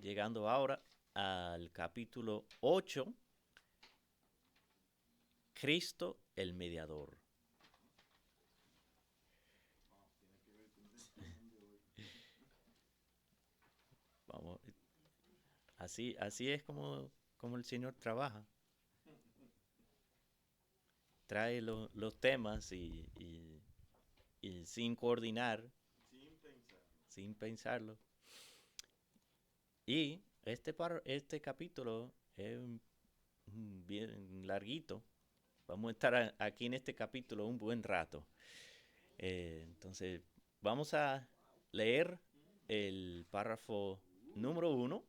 llegando ahora al capítulo 8, Cristo el mediador. Vamos, así es como el Señor trabaja. Trae los temas y sin coordinar, sin pensarlo. Y este capítulo es bien larguito. Vamos a estar aquí en este capítulo un buen rato. Entonces, vamos a leer el párrafo número 1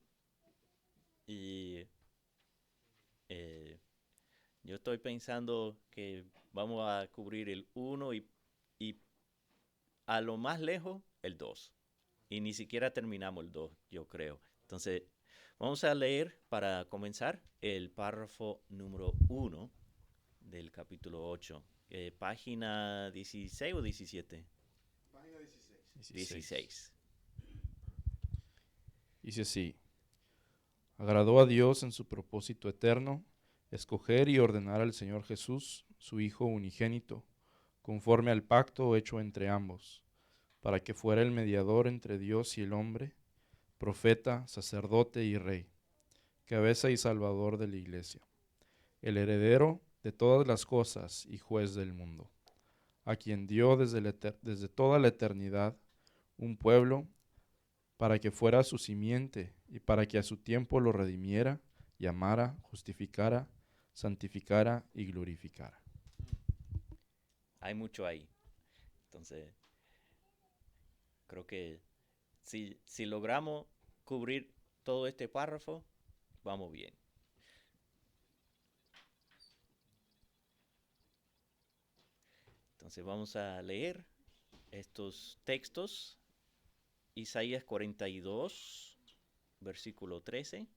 y eh, yo estoy pensando que vamos a cubrir el 1 y a lo más lejos el 2. Y ni siquiera terminamos el 2, yo creo. Entonces, vamos a leer para comenzar el párrafo número 1 del capítulo 8. ¿Página 16 o 17? Página 16. 16. Dice así: agradó a Dios en su propósito eterno escoger y ordenar al Señor Jesús, su Hijo unigénito, conforme al pacto hecho entre ambos, para que fuera el mediador entre Dios y el hombre, profeta, sacerdote y rey, cabeza y salvador de la iglesia, el heredero de todas las cosas y juez del mundo, a quien dio desde toda la eternidad un pueblo para que fuera su simiente y para que a su tiempo lo redimiera, llamara, justificara, santificara y glorificara. Hay mucho ahí. Entonces, creo que si logramos cubrir todo este párrafo, vamos bien. Entonces, vamos a leer estos textos. Isaías 42, versículo 13.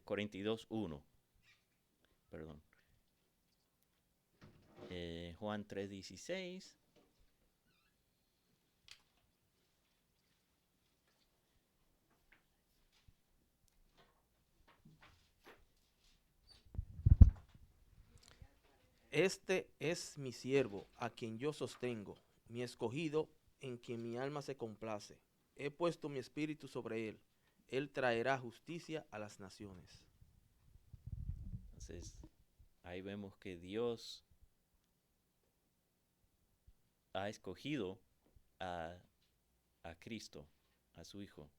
42, 1. Perdón. Juan 3, 16. Este es mi siervo, a quien yo sostengo, mi escogido, en quien mi alma se complace. He puesto mi espíritu sobre él. Él traerá justicia a las naciones. Entonces, ahí vemos que Dios ha escogido a, a Cristo, a su Hijo.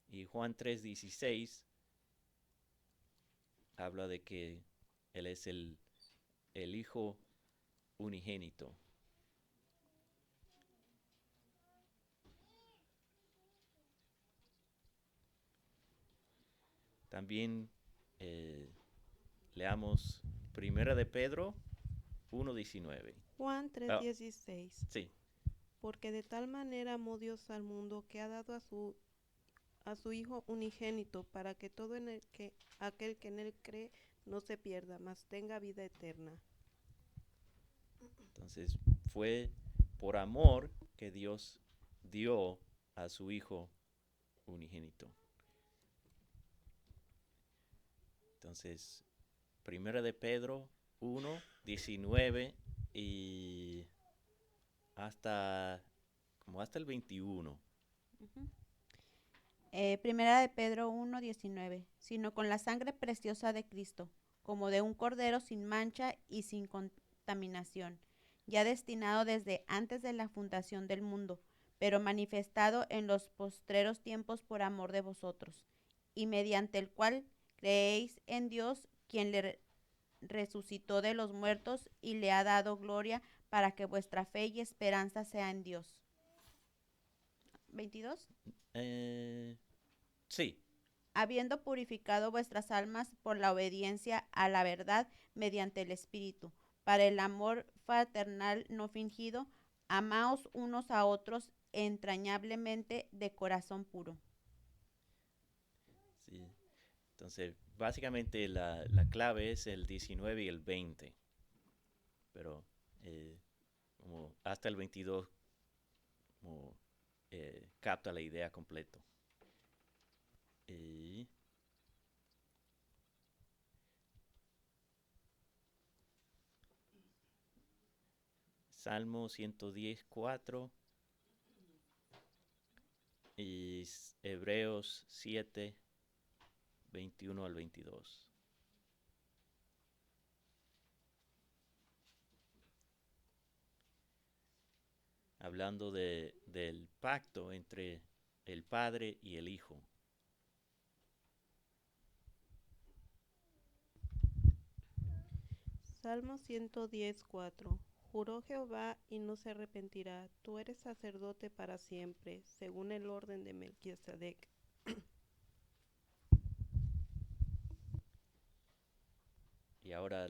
Y Juan 3, 16 habla de que Él es el Hijo unigénito. También leamos Primera de Pedro 1:19. Juan Ah, 3:16. sí, Porque de tal manera amó Dios al mundo que ha dado a su Hijo unigénito para que todo aquel que en él cree no se pierda, mas tenga vida eterna. entonces fue por amor que Dios dio a su Hijo unigénito. Entonces, Primera de Pedro 1:19 y hasta hasta el 21. Ujú. Primera de Pedro 1:19, sino con la sangre preciosa de Cristo, como de un cordero sin mancha y sin contaminación, ya destinado desde antes de la fundación del mundo, pero manifestado en los postreros tiempos por amor de vosotros, y mediante el cual creéis en Dios, quien le resucitó de los muertos y le ha dado gloria, para que vuestra fe y esperanza sea en Dios. 22. Eh, sí, Habiendo purificado vuestras almas por la obediencia a la verdad mediante el Espíritu, para el amor fraternal no fingido, amaos unos a otros entrañablemente de corazón puro. sí. Entonces, básicamente la clave es el 19 y el 20, pero como hasta el 22 como capta la idea completo. Y Salmo 110:4 y Hebreos 7:21 al 22. Hablando del pacto entre el Padre y el Hijo. Salmo 110:4. Juró Jehová y no se arrepentirá. Tú eres sacerdote para siempre, según el orden de Melquisedec. Y ahora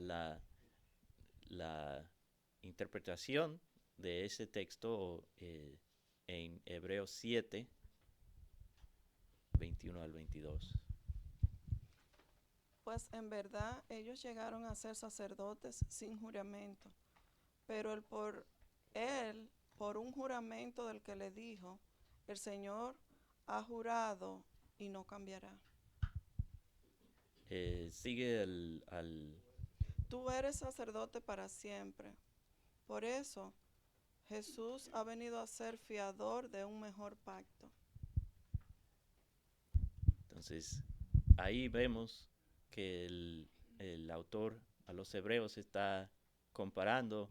la interpretación de ese texto en Hebreos 7:21 al 22. Pues en verdad ellos llegaron a ser sacerdotes sin juramento, pero por un juramento del que le dijo, el Señor ha jurado y no cambiará. Sigue Tú eres sacerdote para siempre. Por eso, Jesús ha venido a ser fiador de un mejor pacto. Entonces, ahí vemos que el autor a los hebreos está comparando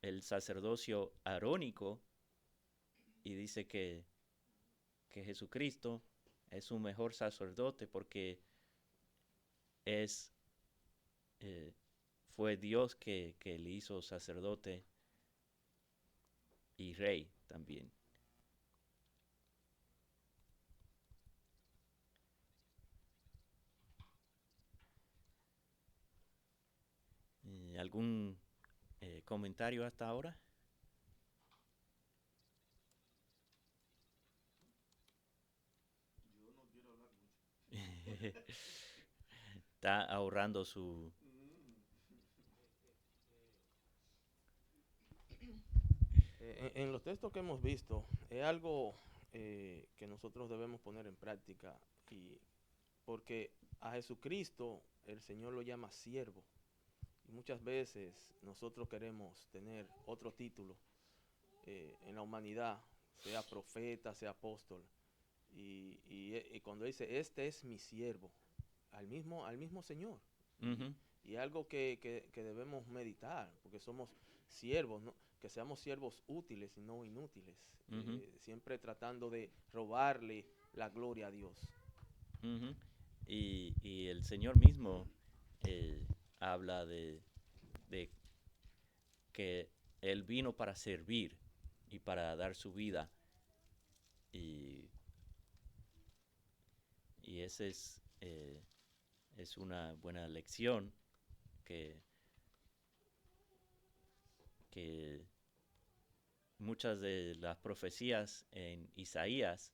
el sacerdocio arónico y dice que Jesucristo es un mejor sacerdote porque fue Dios que le hizo sacerdote y rey también. ¿Algún comentario hasta ahora? Yo no quiero hablar mucho. Está ahorrando su... En los textos que hemos visto, es algo que nosotros debemos poner en práctica, y porque a Jesucristo el Señor lo llama siervo. Y muchas veces nosotros queremos tener otro título en la humanidad, sea profeta, sea apóstol. Y cuando dice, este es mi siervo, al mismo Señor. Uh-huh. Y algo que debemos meditar, porque somos siervos, ¿no? Que seamos siervos útiles y no inútiles, Uh-huh. siempre tratando de robarle la gloria a Dios. Uh-huh. Y el Señor mismo habla de que Él vino para servir y para dar su vida. Y esa es una buena lección que muchas de las profecías en Isaías,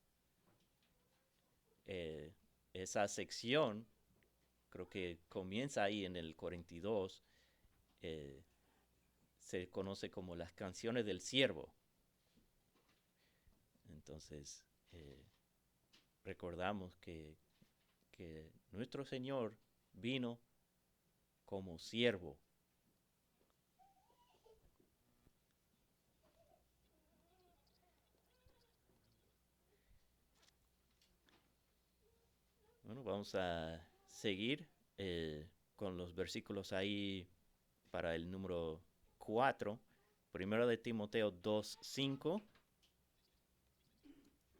esa sección, creo que comienza ahí en el 42, se conoce como las canciones del siervo. Entonces, recordamos que nuestro Señor vino como siervo. Bueno, vamos a seguir con los versículos ahí para el número 4. Primero de Timoteo 2:5.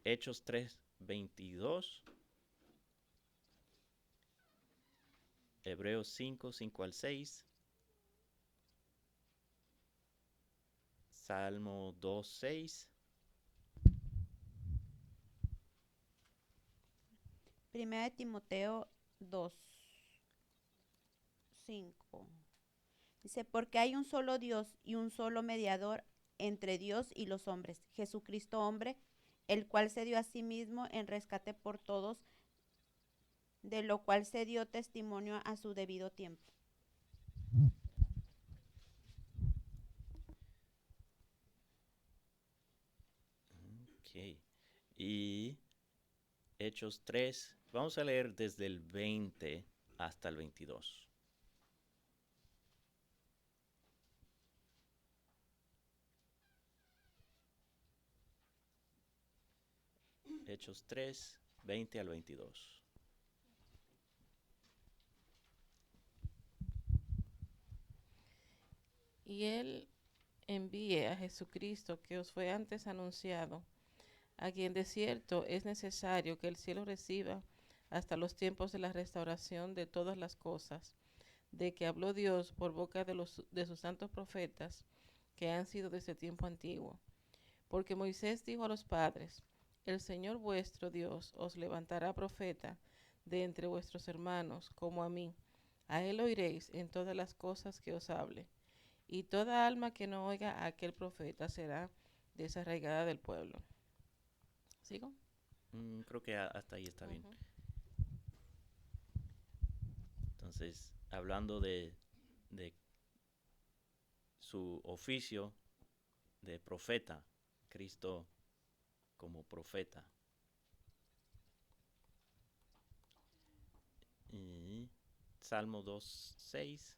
Hechos 3:22. Hebreos 5:5 al 6. Salmo 2:6. Primera de Timoteo 2:5. Dice, porque hay un solo Dios y un solo mediador entre Dios y los hombres, Jesucristo hombre, el cual se dio a sí mismo en rescate por todos, de lo cual se dio testimonio a su debido tiempo. Ok. Y Hechos 3, vamos a leer desde el 20 hasta el 22. Hechos 3, 20 al 22. Y Él envíe a Jesucristo que os fue antes anunciado, a quien de cierto es necesario que el cielo reciba hasta los tiempos de la restauración de todas las cosas, de que habló Dios por boca de sus santos profetas, que han sido desde tiempo antiguo. Porque Moisés dijo a los padres, el Señor vuestro Dios os levantará profeta de entre vuestros hermanos, como a mí. A él oiréis en todas las cosas que os hable. Y toda alma que no oiga a aquel profeta será desarraigada del pueblo. ¿Sigo? Creo que hasta ahí está bien. Ujú. Entonces, hablando de su oficio de profeta, Cristo como profeta. Y Salmo 2, 6,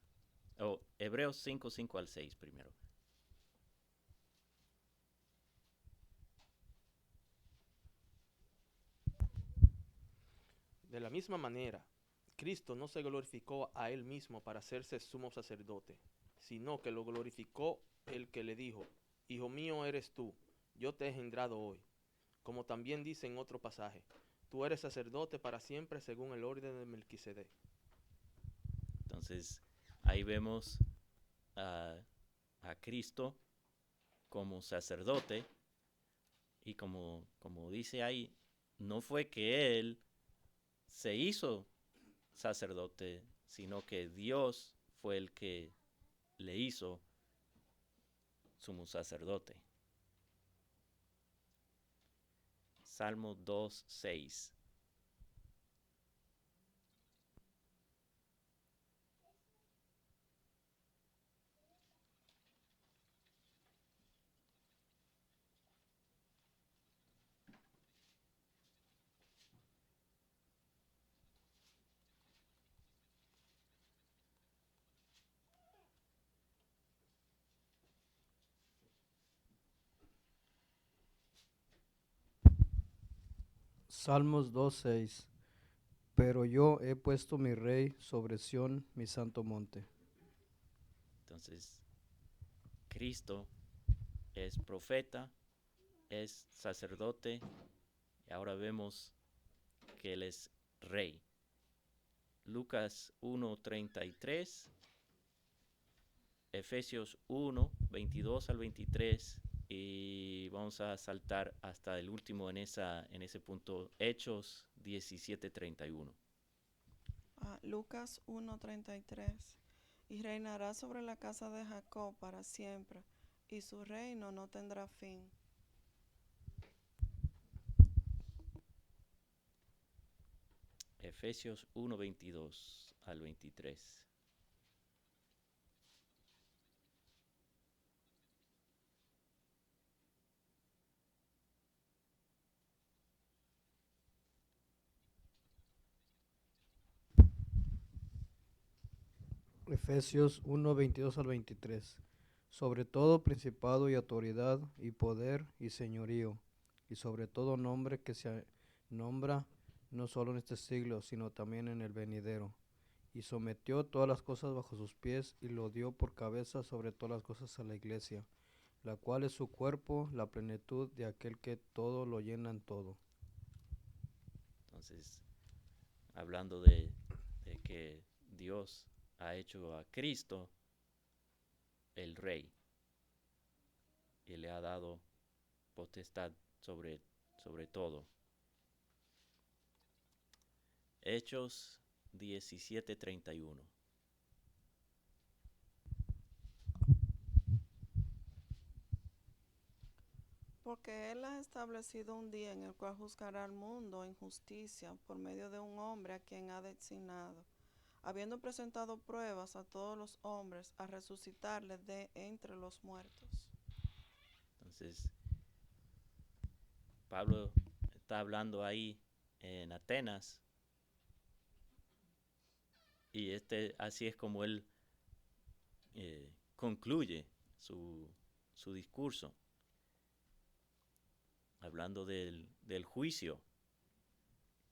o Hebreos 5, 5 al 6 primero. De la misma manera, Cristo no se glorificó a él mismo para hacerse sumo sacerdote, sino que lo glorificó el que le dijo, Hijo mío eres tú, yo te he engendrado hoy. Como también dice en otro pasaje, tú eres sacerdote para siempre según el orden de Melquisedec. Entonces, ahí vemos a Cristo como sacerdote y como dice ahí, no fue que Él se hizo sacerdote, sino que Dios fue el que le hizo sumo sacerdote. Salmo 2, 6. Salmos 2:6. Pero yo he puesto mi rey sobre Sión, mi santo monte. Entonces, Cristo es profeta, es sacerdote, y ahora vemos que Él es rey. Lucas 1:33, Efesios 1, 22 al 23, y vamos a saltar hasta el último en ese punto, Hechos 17:31. Lucas 1:33. Y reinará sobre la casa de Jacob para siempre, y su reino no tendrá fin. Efesios 1, 22 al 23. Efesios 1:22 al 23. Sobre todo principado y autoridad y poder y señorío, y sobre todo nombre que se nombra no solo en este siglo, sino también en el venidero. Y sometió todas las cosas bajo sus pies y lo dio por cabeza sobre todas las cosas a la iglesia, la cual es su cuerpo, la plenitud de aquel que todo lo llena en todo. Entonces, hablando de que Dios ha hecho a Cristo el rey y le ha dado potestad sobre todo. Hechos 17:31. Porque Él ha establecido un día en el cual juzgará al mundo en justicia por medio de un hombre a quien ha designado, habiendo presentado pruebas a todos los hombres, a resucitarle de entre los muertos. Entonces, Pablo está hablando ahí en Atenas y así es como él concluye su discurso, hablando del juicio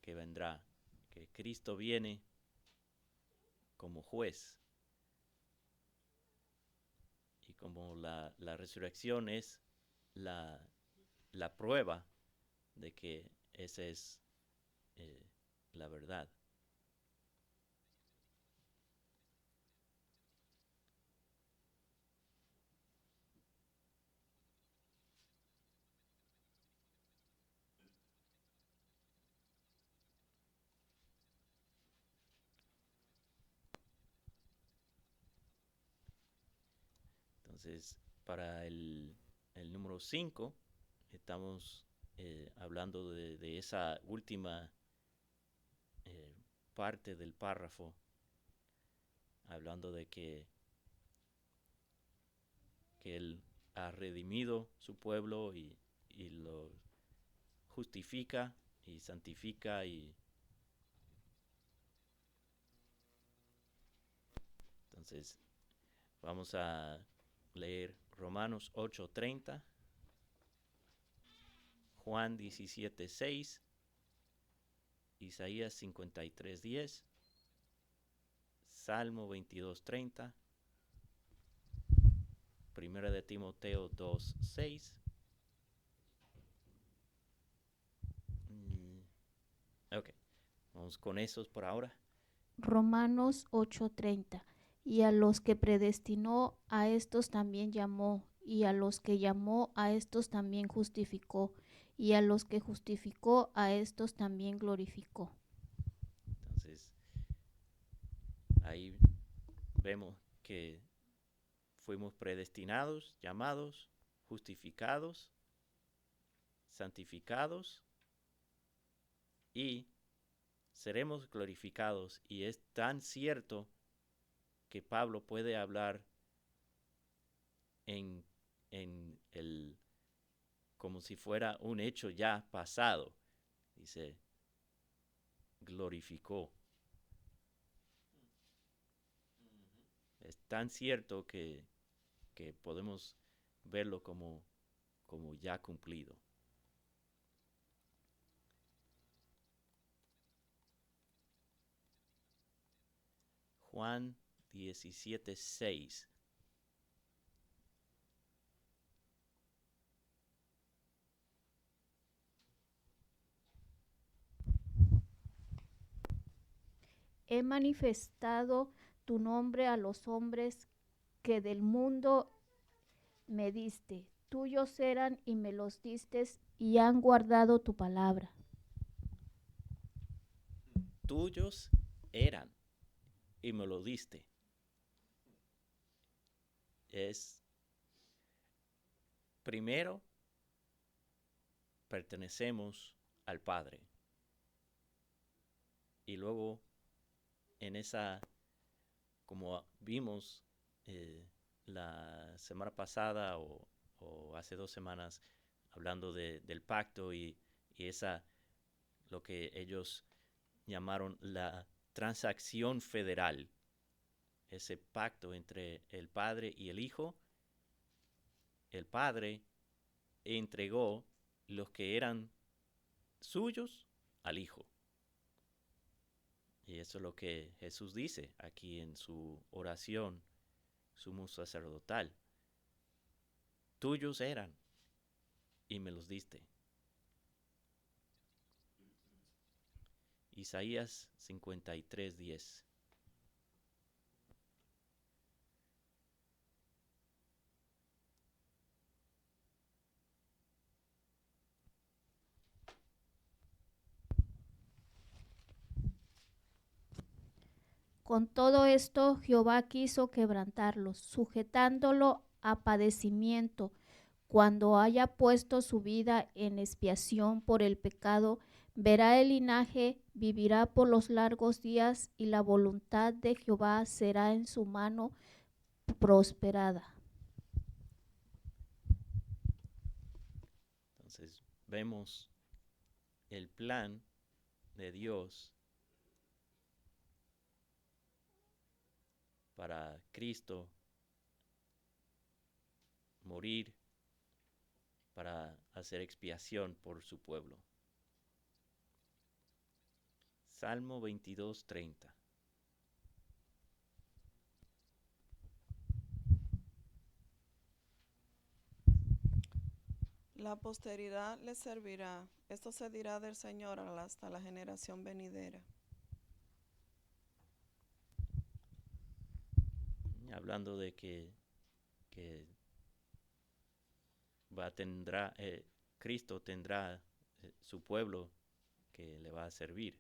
que vendrá, que Cristo viene como juez. Y como la resurrección es la prueba de que esa es la verdad. Entonces, para el número 5, estamos hablando de esa última parte del párrafo, hablando de que Él ha redimido su pueblo y lo justifica y santifica y entonces vamos a leer Romanos 8:30, Juan 17:6, Isaías 53:10, Salmo 22:30, Primera de Timoteo 2:6. Ok, vamos con esos por ahora. Romanos 8:30. Y a los que predestinó, a estos también llamó, y a los que llamó, a estos también justificó, y a los que justificó, a estos también glorificó. Entonces, ahí vemos que fuimos predestinados, llamados, justificados, santificados y seremos glorificados. Y es tan cierto que Pablo puede hablar como si fuera un hecho ya pasado. Dice, glorificó. Es tan cierto que podemos verlo como ya cumplido. Juan 17:6. He manifestado tu nombre a los hombres que del mundo me diste. Tuyos eran y me los diste y han guardado tu palabra. Tuyos eran y me lo diste. Primero, pertenecemos al Padre. Y luego, como vimos la semana pasada o hace 2 semanas, hablando del pacto y lo que ellos llamaron la transacción federal, ese pacto entre el Padre y el Hijo. El Padre entregó los que eran suyos al Hijo. Y eso es lo que Jesús dice aquí en su oración sumo sacerdotal. Tuyos eran y me los diste. Isaías 53:10. Con todo esto, Jehová quiso quebrantarlos, sujetándolo a padecimiento. Cuando haya puesto su vida en expiación por el pecado, verá el linaje, vivirá por los largos días, y la voluntad de Jehová será en su mano prosperada. Entonces vemos el plan de Dios para Cristo morir para hacer expiación por su pueblo. Salmo 22:30. La posteridad le servirá. Esto se dirá del Señor hasta la generación venidera. Hablando de que Cristo tendrá su pueblo que le va a servir.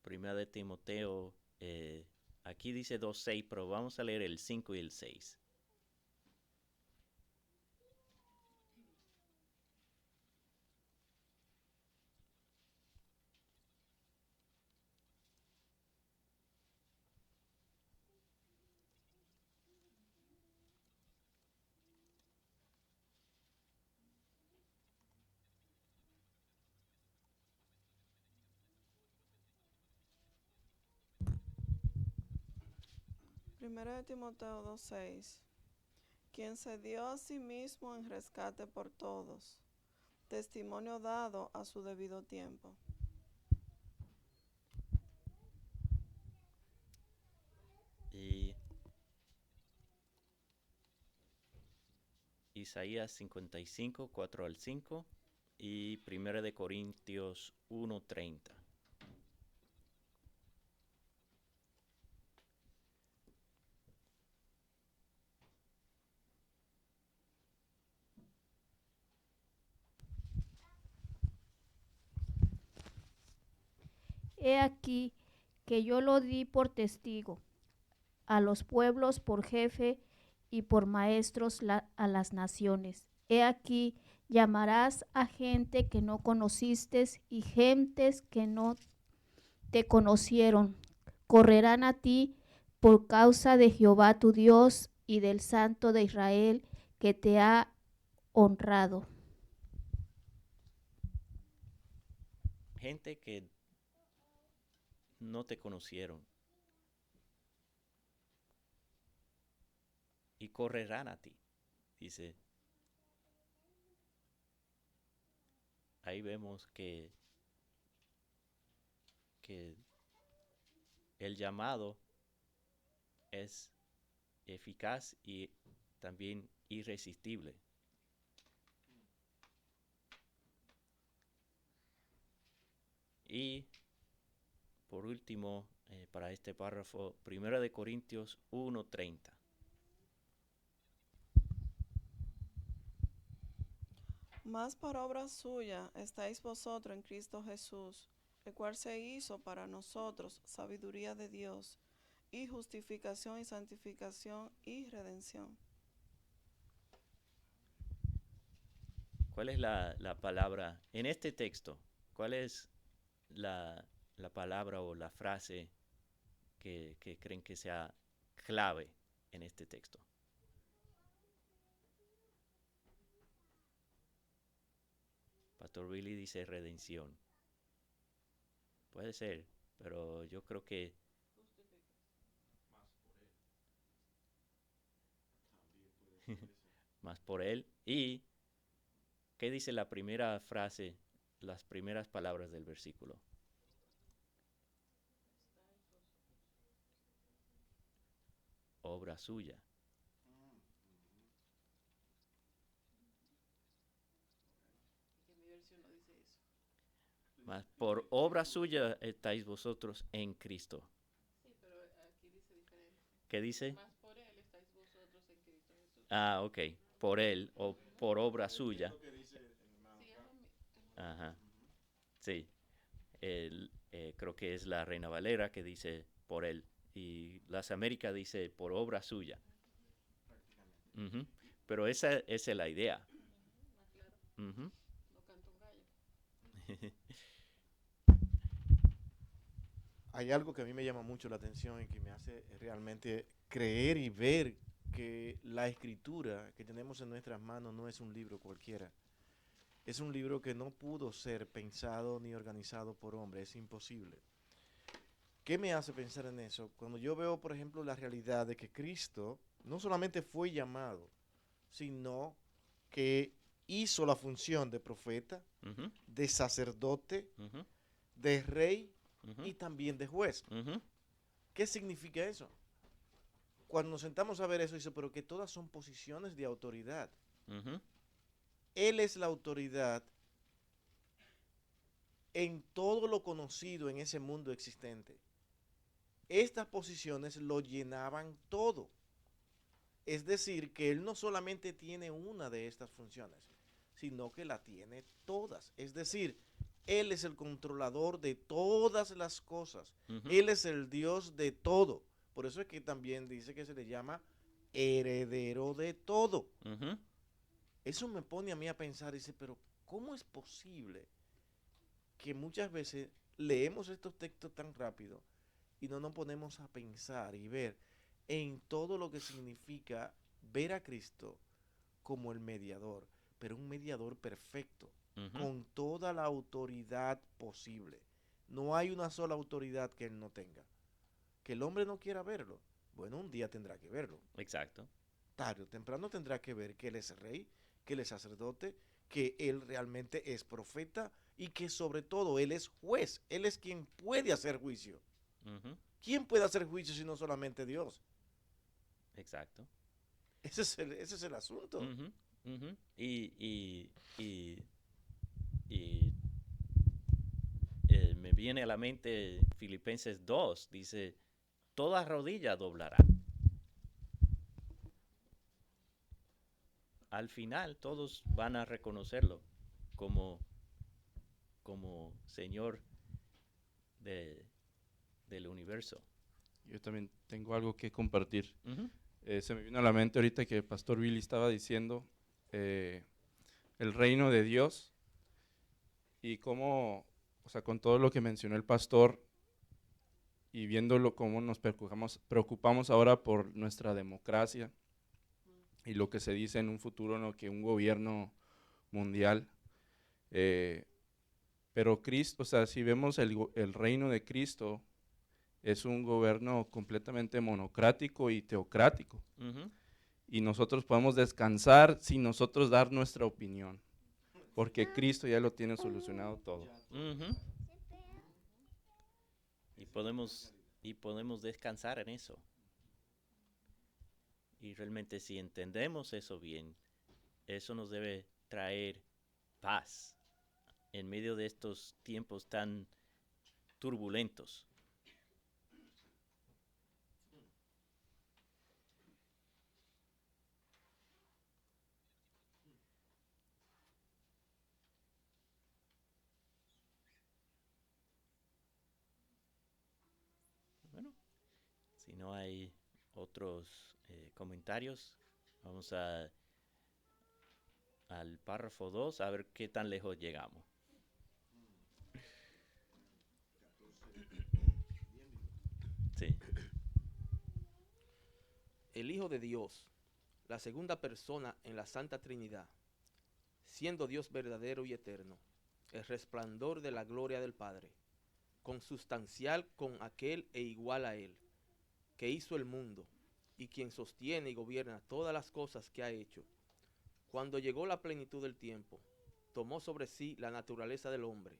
Primera de Timoteo, aquí dice 2:6, pero vamos a leer el 5 y el 6. Primera de Timoteo 2:6. Quien se dio a sí mismo en rescate por todos, testimonio dado a su debido tiempo. Y Isaías 55, 4 al 5 y Primera de Corintios 1:30. He aquí que yo lo di por testigo, a los pueblos por jefe y por maestros a las naciones. He aquí llamarás a gente que no conociste y gentes que no te conocieron. Correrán a ti por causa de Jehová tu Dios y del Santo de Israel que te ha honrado. Gente que no te conocieron y correrán a ti, dice. Ahí vemos que el llamado es eficaz y también irresistible. Y por último, para este párrafo, 1 de Corintios 1:30. Mas por obra suya estáis vosotros en Cristo Jesús, el cual se hizo para nosotros sabiduría de Dios, y justificación y santificación y redención. ¿Cuál es la palabra en este texto? ¿Cuál es la palabra o la frase que creen que sea clave en este texto? Pastor Billy dice redención. Puede ser, pero yo creo que más por él. ¿Y qué dice la primera frase, las primeras palabras del versículo? Obra suya. Mas por obra suya estáis vosotros en Cristo. Sí, pero aquí dice diferente. ¿Qué dice? Más por él estáis vosotros en Cristo Jesús. Ah, ok. Por él o por obra suya. Ajá. Sí. Creo que es la Reina Valera que dice por él. Y las Américas dice por obra suya. Uh-huh. Pero esa es la idea. Uh-huh. No canto un gallo. Hay algo que a mí me llama mucho la atención y que me hace realmente creer y ver que la escritura que tenemos en nuestras manos no es un libro cualquiera. Es un libro que no pudo ser pensado ni organizado por hombre, es imposible. ¿Qué me hace pensar en eso? Cuando yo veo, por ejemplo, la realidad de que Cristo no solamente fue llamado, sino que hizo la función de profeta, Ujú, de sacerdote, ujú, de rey ujú, y también de juez. ujú, ¿Qué significa eso? Cuando nos sentamos a ver eso, dice, pero que todas son posiciones de autoridad. ujú, Él es la autoridad en todo lo conocido en ese mundo existente. Estas posiciones lo llenaban todo. Es decir, que él no solamente tiene una de estas funciones, sino que la tiene todas. Es decir, él es el controlador de todas las cosas. ujú. Él es el Dios de todo. Por eso es que también dice que se le llama heredero de todo. Ujú. Eso me pone a mí a pensar, dice, pero ¿cómo es posible que muchas veces leemos estos textos tan rápido y no nos ponemos a pensar y ver en todo lo que significa ver a Cristo como el mediador, pero un mediador perfecto, Ujú. con toda la autoridad posible? No hay una sola autoridad que él no tenga. Que el hombre no quiera verlo, bueno, un día tendrá que verlo. Exacto. Tarde o temprano tendrá que ver que él es rey, que él es sacerdote, que él realmente es profeta y que sobre todo él es juez. Él es quien puede hacer juicio. Ujú. ¿Quién puede hacer juicio si no solamente Dios? Exacto. Ese es el asunto. Ujú, ujú. Y me viene a la mente Filipenses 2, dice, toda rodilla doblará. Al final todos van a reconocerlo como, como Señor de, del universo. Yo también tengo algo que compartir. Ujú, Se me vino a la mente ahorita que Pastor Billy estaba diciendo el reino de Dios y cómo, o sea, con todo lo que mencionó el pastor y viéndolo cómo nos preocupamos ahora por nuestra democracia y lo que se dice en un futuro, ¿no? Que un gobierno mundial, eh, pero Cristo, o sea, si vemos el reino de Cristo, es un gobierno completamente monocrático y teocrático. ujú. Y nosotros podemos descansar sin nosotros dar nuestra opinión, porque Cristo ya lo tiene solucionado todo. Ujú. Y podemos descansar en eso. Y realmente si entendemos eso bien, eso nos debe traer paz en medio de estos tiempos tan turbulentos. Bueno, si no hay otros comentarios, vamos al párrafo 2 a ver qué tan lejos llegamos. Sí. El Hijo de Dios, la segunda persona en la Santa Trinidad, siendo Dios verdadero y eterno, el resplandor de la gloria del Padre, consustancial con aquel e igual a él, que hizo el mundo, y quien sostiene y gobierna todas las cosas que ha hecho. Cuando llegó la plenitud del tiempo, tomó sobre sí la naturaleza del hombre,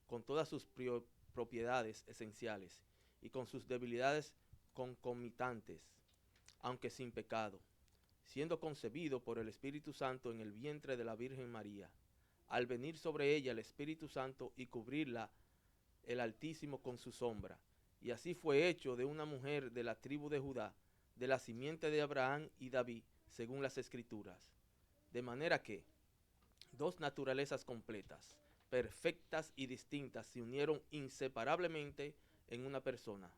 con todas sus propiedades esenciales y con sus debilidades concomitantes, aunque sin pecado, siendo concebido por el Espíritu Santo en el vientre de la Virgen María. Al venir sobre ella el Espíritu Santo y cubrirla el Altísimo con su sombra. Y así fue hecho de una mujer de la tribu de Judá, de la simiente de Abraham y David, según las Escrituras. De manera que dos naturalezas completas, perfectas y distintas, se unieron inseparablemente en una persona,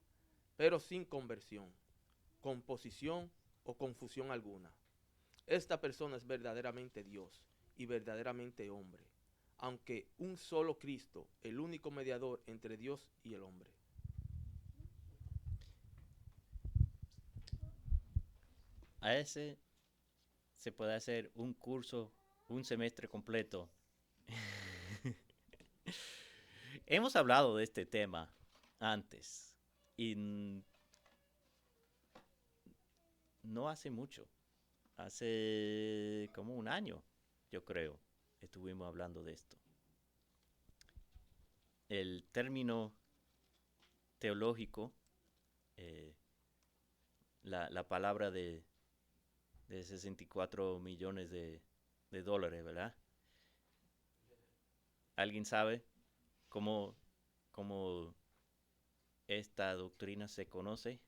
pero sin conversión, composición o confusión alguna. Esta persona es verdaderamente Dios y verdaderamente hombre, aunque un solo Cristo, el único mediador entre Dios y el hombre. a ese se puede hacer un curso, un semestre completo. Hemos hablado de este tema antes y no hace mucho, hace como un año, yo creo, estuvimos hablando de esto. El término teológico, la palabra de 64 millones de dólares, ¿verdad? ¿Alguien sabe cómo esta doctrina se conoce?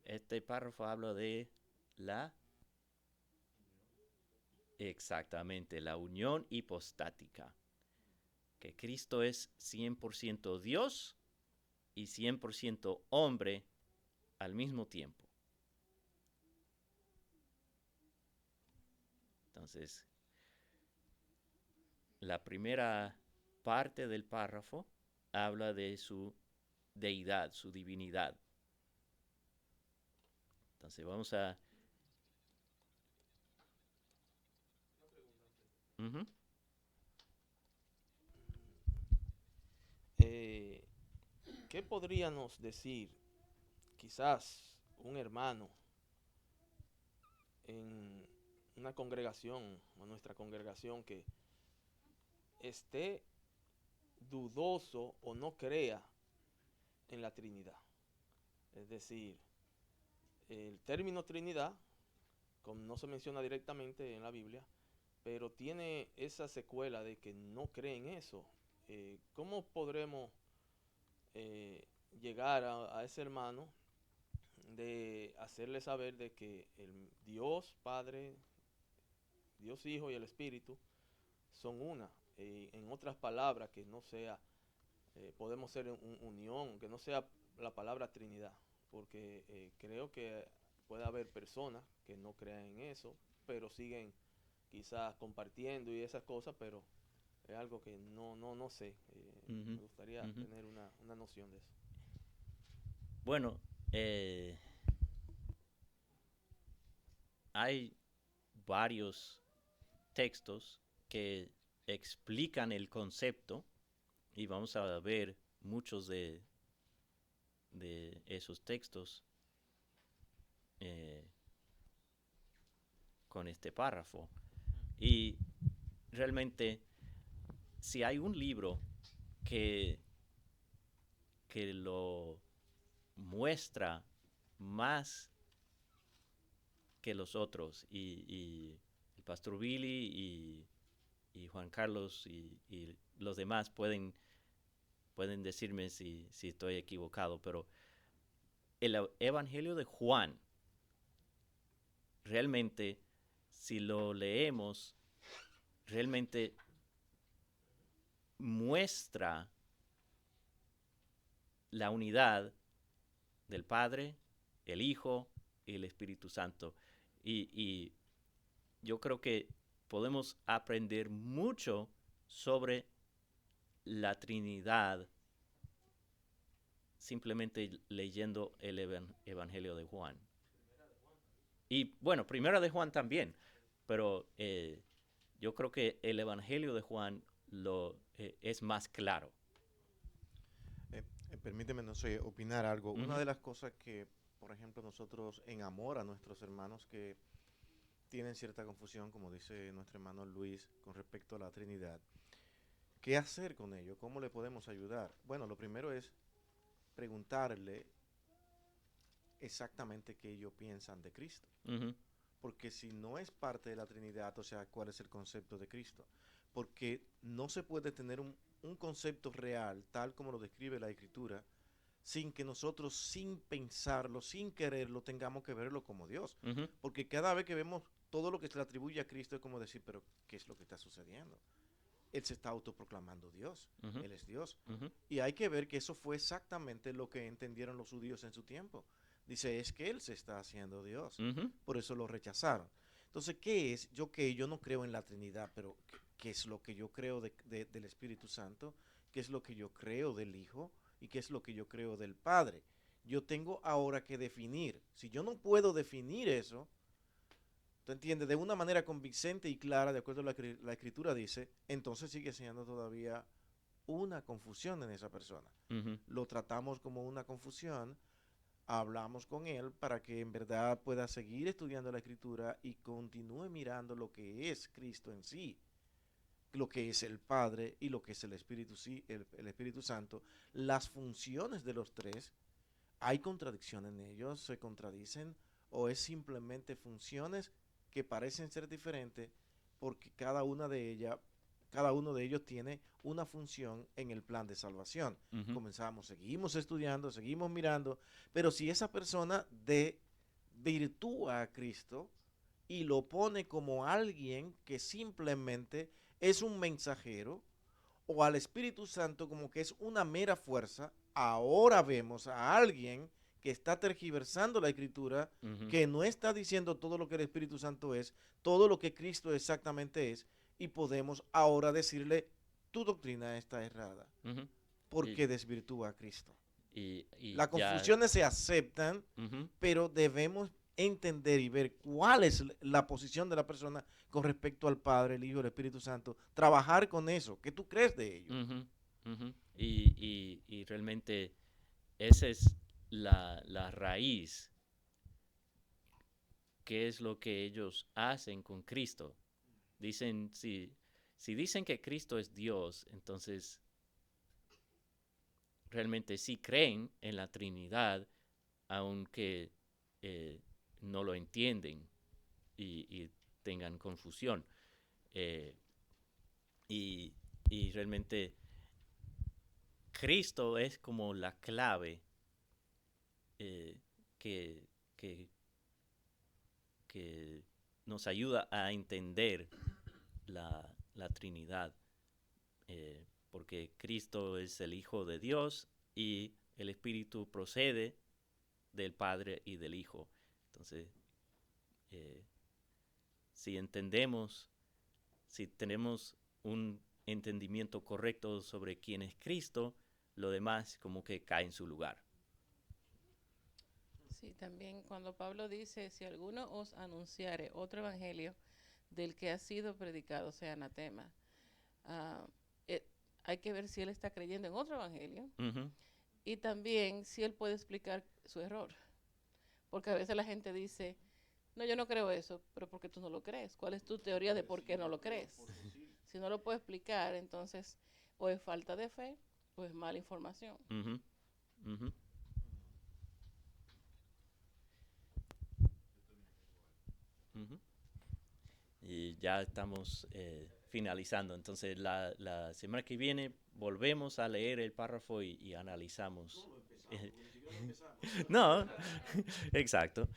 Este párrafo habla de exactamente, la unión hipostática. Que Cristo es 100% Dios y 100% hombre al mismo tiempo. Entonces, la primera parte del párrafo habla de su deidad, su divinidad. Entonces, vamos a... Uh-huh. ¿Qué podríamos decir quizás un hermano en una congregación o nuestra congregación que esté dudoso o no crea en la Trinidad? Es decir, el término Trinidad, como no se menciona directamente en la Biblia, pero tiene esa secuela de que no cree en eso. ¿Cómo podremos llegar a ese hermano de hacerle saber de que el Dios Padre, Dios Hijo y el Espíritu son una? En otras palabras, que no sea, podemos ser unión, que no sea la palabra Trinidad, porque creo que puede haber personas que no crean en eso, pero siguen quizás compartiendo y esas cosas, pero es algo que no sé. Me gustaría tener una noción de eso. Bueno, hay varios textos que explican el concepto y vamos a ver muchos de esos textos con este párrafo. Y realmente, si hay un libro que lo muestra más que los otros, y el pastor Billy y Juan Carlos y los demás pueden decirme si estoy equivocado, pero el Evangelio de Juan, realmente, si lo leemos, realmente muestra la unidad del Padre, el Hijo y el Espíritu Santo. Y yo creo que podemos aprender mucho sobre la Trinidad simplemente leyendo el Evangelio de Juan. Y bueno, Primera de Juan también, pero yo creo que el Evangelio de Juan es más claro. Permíteme, no sé, opinar algo. Una de las cosas que, por ejemplo, nosotros en amor a nuestros hermanos que tienen cierta confusión, como dice nuestro hermano Luis, con respecto a la Trinidad, ¿qué hacer con ello? ¿Cómo le podemos ayudar? Bueno, lo primero es preguntarle exactamente qué ellos piensan de Cristo. Porque si no es parte de la Trinidad, o sea, ¿cuál es el concepto de Cristo? Porque no se puede tener un concepto real, tal como lo describe la Escritura, sin que nosotros, sin pensarlo, sin quererlo, tengamos que verlo como Dios. Porque cada vez que vemos todo lo que se le atribuye a Cristo es como decir, pero ¿qué es lo que está sucediendo? Él se está autoproclamando Dios. Él es Dios. Y hay que ver que eso fue exactamente lo que entendieron los judíos en su tiempo. Dice, es que Él se está haciendo Dios. Por eso lo rechazaron. Entonces, ¿qué es? Yo no creo en la Trinidad, pero qué es lo que yo creo del Espíritu Santo, qué es lo que yo creo del Hijo y qué es lo que yo creo del Padre. Yo tengo ahora que definir. Si yo no puedo definir eso, ¿tú entiendes? De una manera convincente y clara, de acuerdo a lo que la Escritura dice, entonces sigue siendo todavía una confusión en esa persona. Ujú. Lo tratamos como una confusión, hablamos con él para que en verdad pueda seguir estudiando la Escritura y continúe mirando lo que es Cristo en sí, lo que es el Padre y lo que es el Espíritu, el Espíritu Santo, las funciones de los tres. ¿Hay contradicción en ellos? ¿Se contradicen? ¿O es simplemente funciones que parecen ser diferentes porque cada uno de ellos tiene una función en el plan de salvación? Ujú. Comenzamos, seguimos estudiando, seguimos mirando, pero si esa persona virtúa a Cristo y lo pone como alguien que simplemente es un mensajero, o al Espíritu Santo como que es una mera fuerza, ahora vemos a alguien que está tergiversando la Escritura, Ujú. que no está diciendo todo lo que el Espíritu Santo es, todo lo que Cristo exactamente es, y podemos ahora decirle, tu doctrina está errada, Ujú. porque desvirtúa a Cristo. Y Las ya. confusiones se aceptan, Ujú. pero debemos entender y ver cuál es la posición de la persona con respecto al Padre, el Hijo, el Espíritu Santo. Trabajar con eso. ¿Qué tú crees de ellos? Ujú, ujú. Y realmente esa es la raíz. ¿Qué es lo que ellos hacen con Cristo? Dicen, si dicen que Cristo es Dios, entonces realmente sí creen en la Trinidad, aunque no lo entienden y tengan confusión. Eh, y, y realmente Cristo es como la clave eh, que, que, que nos ayuda a entender la Trinidad, porque Cristo es el Hijo de Dios y el Espíritu procede del Padre y del Hijo. Entonces, eh, si entendemos, si tenemos un entendimiento correcto sobre quién es Cristo, lo demás como que cae en su lugar. Sí, también cuando Pablo dice, si alguno os anunciare otro evangelio del que ha sido predicado, sea anatema, ah, hay que ver si él está creyendo en otro evangelio Ujú. y también si él puede explicar su error. Porque a veces la gente dice, no, yo no creo eso, pero ¿por qué tú no lo crees? ¿Cuál es tu teoría de por qué no lo crees? Si no lo puede explicar, entonces o es falta de fe o es mala información. Ujú, ujú. Ujú. Y ya estamos finalizando. Entonces, la semana que viene volvemos a leer el párrafo y analizamos. No, exacto.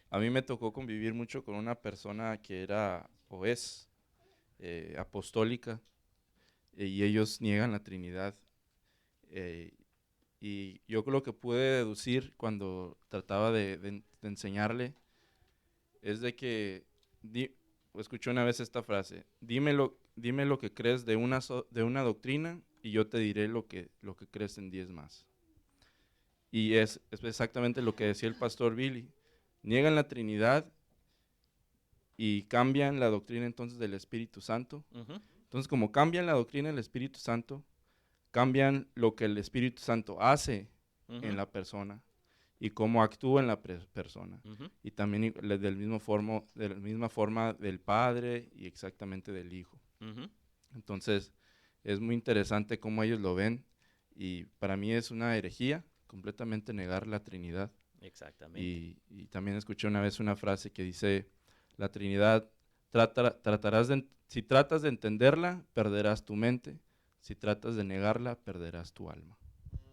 A mí me tocó convivir mucho con una persona que era o es apostólica y ellos niegan la Trinidad. Y yo lo que pude deducir cuando trataba de enseñarle es de que escuché una vez esta frase: dime lo que crees de una doctrina y yo te diré lo que crees en 10 más. Y es exactamente lo que decía el pastor Billy. Niegan la Trinidad y cambian la doctrina entonces del Espíritu Santo. Ujú. Entonces, como cambian la doctrina del Espíritu Santo, cambian lo que el Espíritu Santo hace Ujú. en la persona y cómo actúa en la persona. Ujú. Y también de la misma forma del Padre y exactamente del Hijo. Ujú. Entonces, es muy interesante cómo ellos lo ven, y para mí es una herejía completamente negar la Trinidad. Exactamente. Y también escuché una vez una frase que dice: la Trinidad, si tratas de entenderla, perderás tu mente; si tratas de negarla, perderás tu alma.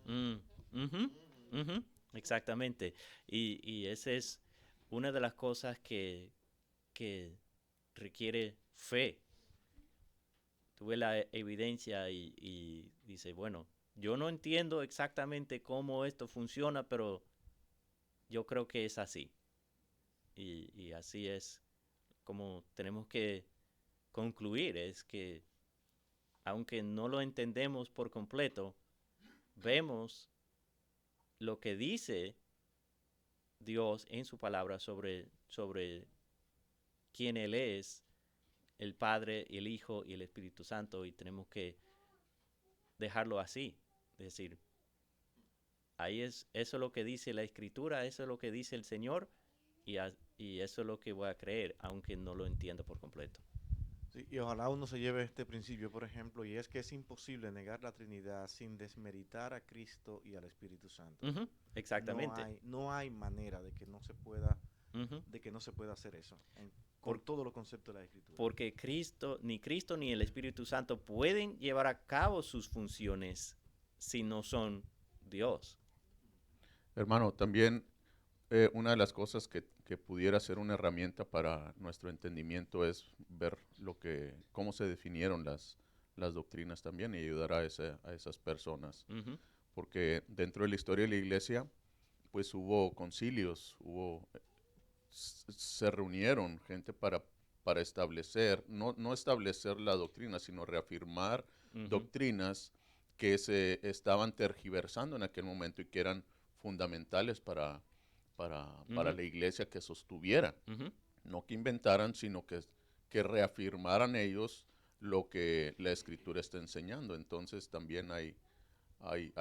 Mm, ujú, ujú, exactamente. Y esa es una de las cosas que requiere fe. Tuve la evidencia y dice, bueno, yo no entiendo exactamente cómo esto funciona, pero yo creo que es así. Y así es como tenemos que concluir es que aunque no lo entendemos por completo, vemos lo que dice Dios en su palabra sobre quién Él es, el Padre, el Hijo y el Espíritu Santo, y tenemos que dejarlo así. Es decir, eso es lo que dice la Escritura, eso es lo que dice el Señor, y eso es lo que voy a creer, aunque no lo entienda por completo. Sí, y ojalá uno se lleve este principio, por ejemplo, y es que es imposible negar la Trinidad sin desmeritar a Cristo y al Espíritu Santo. Uh-huh, exactamente. No hay manera de que no se pueda, Uh-huh. de que no se pueda hacer eso con todos los conceptos de la Escritura. Porque Cristo ni el Espíritu Santo pueden llevar a cabo sus funciones si no son Dios. Hermano, también una de las cosas que pudiera ser una herramienta para nuestro entendimiento es ver cómo se definieron las doctrinas también y ayudar a esas personas. Uh-huh. Porque dentro de la historia de la iglesia, pues hubo concilios, se reunieron gente para establecer, no establecer la doctrina, sino reafirmar Uh-huh. doctrinas que se estaban tergiversando en aquel momento y que eran fundamentales para la iglesia que sostuviera. Uh-huh. No que inventaran, sino que reafirmaran ellos lo que la Escritura está enseñando. Entonces también hay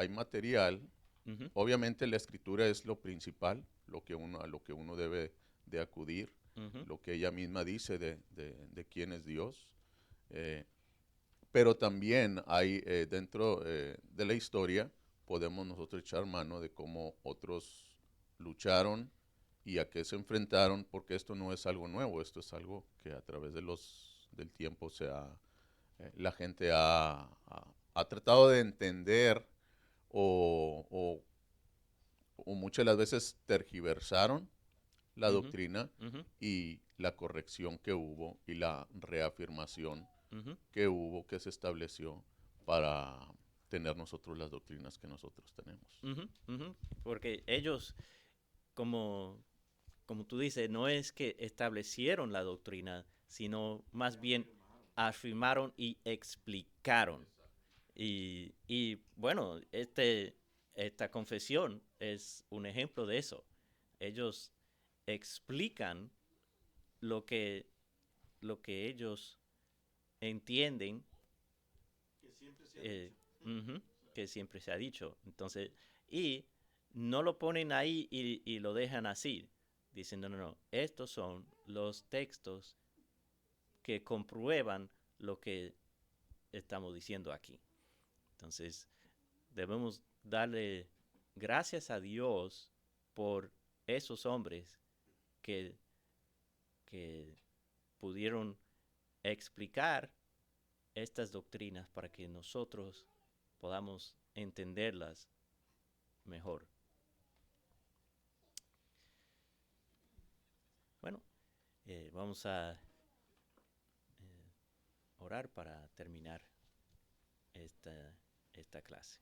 material. Uh-huh. Obviamente la Escritura es lo principal, a lo que uno debe de acudir, Uh-huh. lo que ella misma dice de quién es Dios. Pero también hay dentro de la historia, podemos nosotros echar mano de cómo otros lucharon y a qué se enfrentaron, porque esto no es algo nuevo, esto es algo que a través del tiempo la gente ha tratado de entender o muchas de las veces tergiversaron la Uh-huh. doctrina Uh-huh. y la corrección que hubo y la reafirmación Uh-huh. que se estableció para tener nosotros las doctrinas que nosotros tenemos. Uh-huh. Uh-huh. Porque ellos, como tú dices, no es que establecieron la doctrina, sino más bien afirmaron y explicaron. Y bueno, esta confesión es un ejemplo de eso. Ellos explican lo que ellos entienden que siempre se ha dicho. Entonces, y no lo ponen ahí y lo dejan así, diciendo, no, estos son los textos que comprueban lo que estamos diciendo aquí. Entonces, debemos darle gracias a Dios por esos hombres que pudieron explicar estas doctrinas para que nosotros podamos entenderlas mejor. Bueno, vamos a orar para terminar esta clase.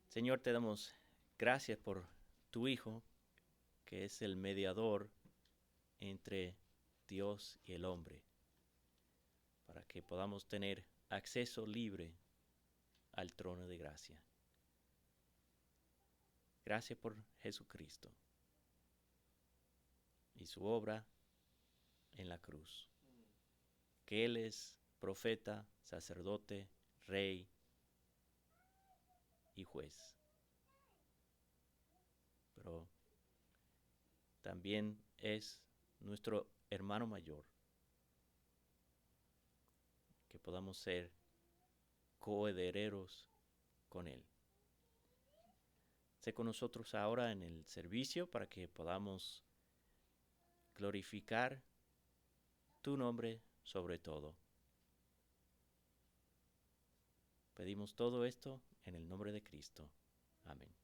Señor, te damos gracias por tu Hijo, que es el mediador entre Dios y el hombre, para que podamos tener acceso libre al trono de gracia. Gracias por Jesucristo y su obra en la cruz, que Él es profeta, sacerdote, rey y juez. Pero también es nuestro hermano mayor, que podamos ser coherederos con Él. Sé con nosotros ahora en el servicio para que podamos glorificar tu nombre sobre todo. Pedimos todo esto en el nombre de Cristo. Amén.